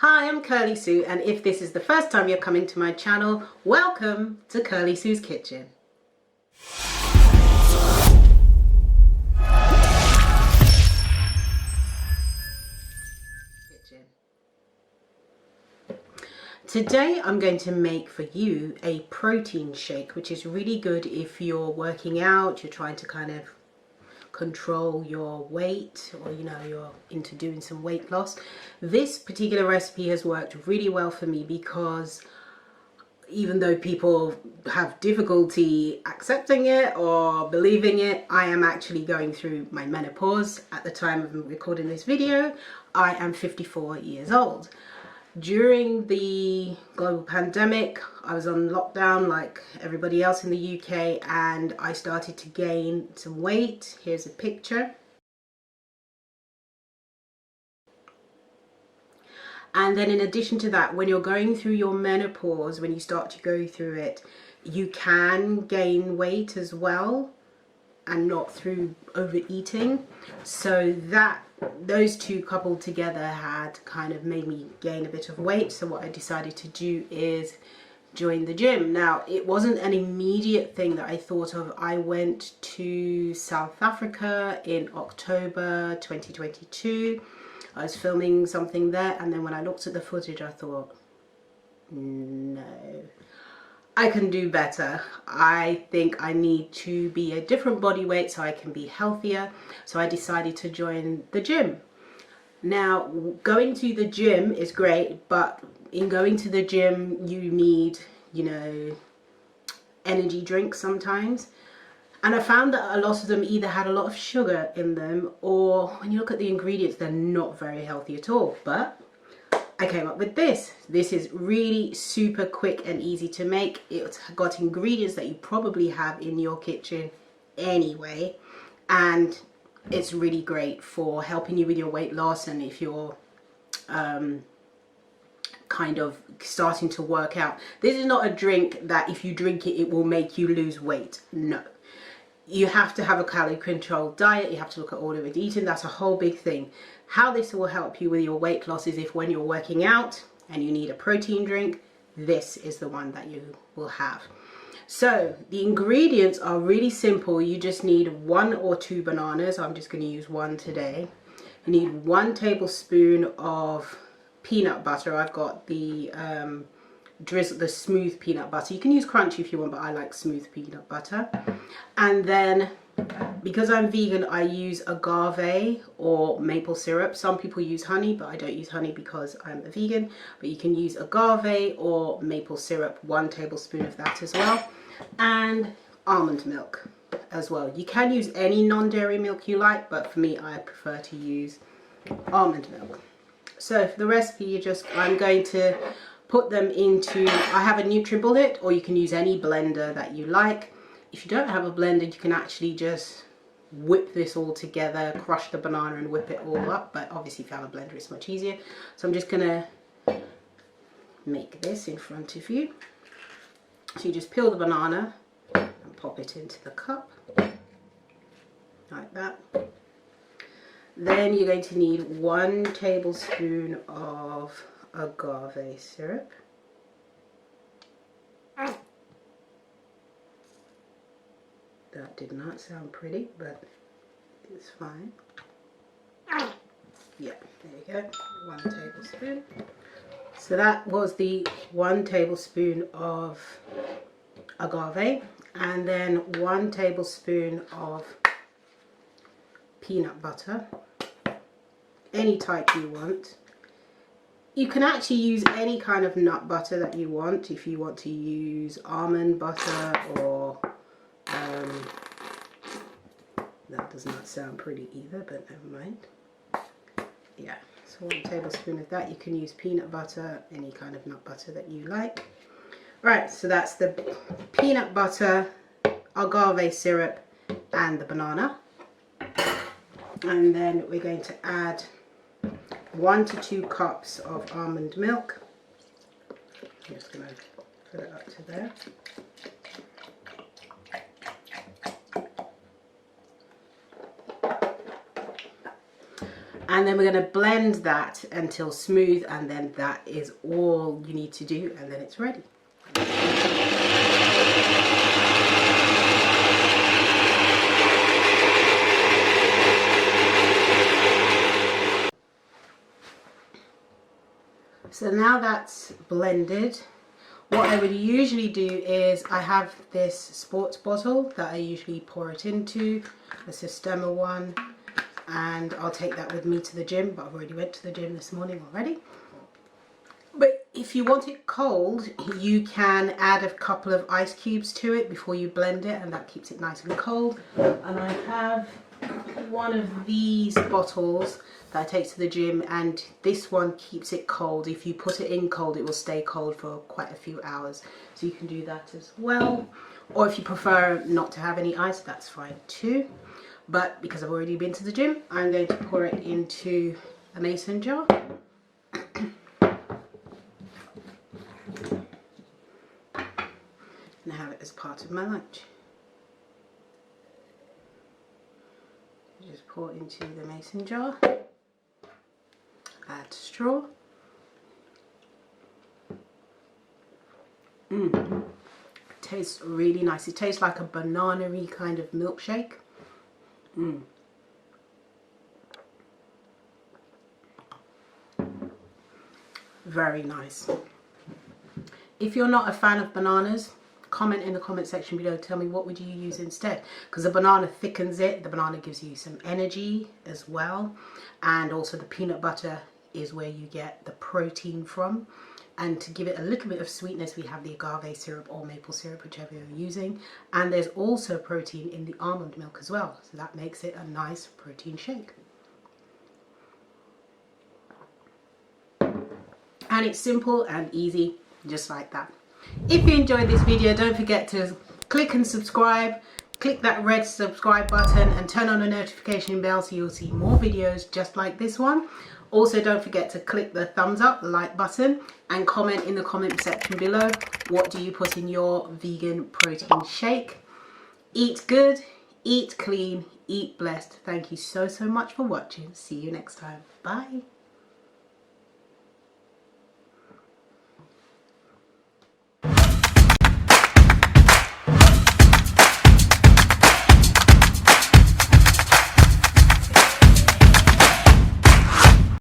Hi, I'm Kirly-sue, and if this is the first time you're coming to my channel, welcome to Kirly-sue's Kitchen. Today I'm going to make for you a protein shake, which is really good if you're working out, you're trying to kind of control your weight, or you're into doing some weight loss. This particular recipe has worked really well for me because even though people have difficulty accepting it or believing it, I am actually going through my menopause. At the time of recording this video, I am 54 years old. During the global pandemic, I was on lockdown like everybody else in the UK, and I started to gain some weight. Here's a picture. And then in addition to that, when you're going through your menopause, when you start to go through it, you can gain weight as well, and not through overeating. So those two coupled together had kind of made me gain a bit of weight. So what I decided to do is join the gym. Now, it wasn't an immediate thing that I thought of. I went to South Africa in October 2022. I was filming something there, and then when I looked at the footage, I thought, no, I can do better. I think I need to be a different body weight so I can be healthier. So I decided to join the gym. Now, going to the gym is great, but in going to the gym, you need, energy drinks sometimes. And I found that a lot of them either had a lot of sugar in them, or when you look at the ingredients, they're not very healthy at all. But I came up with this. This is really super quick and easy to make. It's got ingredients that you probably have in your kitchen anyway, and it's really great for helping you with your weight loss. And if you're kind of starting to work out, this is not a drink that if you drink it, it will make you lose weight. No. You have to have a calorie controlled diet. You have to look at all of it eating. That's a whole big thing. How this will help you with your weight loss is if when you're working out and you need a protein drink, this is the one that you will have. So the ingredients are really simple. You just need 1 or 2 bananas. I'm just going to use 1 today. You need 1 tablespoon of peanut butter. I've got the smooth peanut butter. You can use crunchy if you want, but I like smooth peanut butter. And then, because I'm vegan, I use agave or maple syrup. Some people use honey, but I don't use honey because I'm a vegan. But you can use agave or maple syrup, 1 tablespoon of that as well. And almond milk as well. You can use any non-dairy milk you like, but for me, I prefer to use almond milk. So for the recipe, I'm going to put them into, I have a NutriBullet, or you can use any blender that you like. If you don't have a blender, you can actually just whip this all together, crush the banana and whip it all up. But obviously if you have a blender, it's much easier. So I'm just gonna make this in front of you. So you just peel the banana and pop it into the cup, like that. Then you're going to need 1 tablespoon of agave syrup. That did not sound pretty, but it's fine. Yeah, there you go, 1 tablespoon. So that was the 1 tablespoon of agave, and then 1 tablespoon of peanut butter, any type you want. You can actually use any kind of nut butter that you want. If you want to use almond butter, or that does not sound pretty either, but never mind. Yeah, so 1 tablespoon of that. You can use peanut butter, any kind of nut butter that you like. Right, so that's the peanut butter, agave syrup, and the banana. And then we're going to add 1 to 2 cups of almond milk. I'm just going to put it up to there. And then we're going to blend that until smooth, and then that is all you need to do, and then it's ready. So now that's blended, what I would usually do is I have this sports bottle that I usually pour it into. It's a stemmer one, and I'll take that with me to the gym, but I've already went to the gym this morning already. But if you want it cold, you can add a couple of ice cubes to it before you blend it, and that keeps it nice and cold. And I have one of these bottles that I take to the gym, and this one keeps it cold. If you put it in cold, it will stay cold for quite a few hours, so you can do that as well. Or if you prefer not to have any ice, that's fine too. But because I've already been to the gym, I'm going to pour it into a mason jar. And have it as part of my lunch. Just pour it into the mason jar. Add straw. Tastes really nice. It tastes like a banana-y kind of milkshake. Very nice. If you're not a fan of bananas, comment in the comment section below. Tell me what would you use instead, because the banana thickens it. The banana gives you some energy as well, and also the peanut butter is where you get the protein from. And to give it a little bit of sweetness, we have the agave syrup or maple syrup, whichever you're using. And there's also protein in the almond milk as well, so that makes it a nice protein shake. And it's simple and easy, just like that. If you enjoyed this video, don't forget to click and subscribe. Click that red subscribe button and turn on the notification bell so you'll see more videos just like this one. Also, don't forget to click the thumbs up, the like button, and comment in the comment section below, what do you put in your vegan protein shake? Eat good, eat clean, eat blessed. Thank you so much for watching. See you next time. Bye.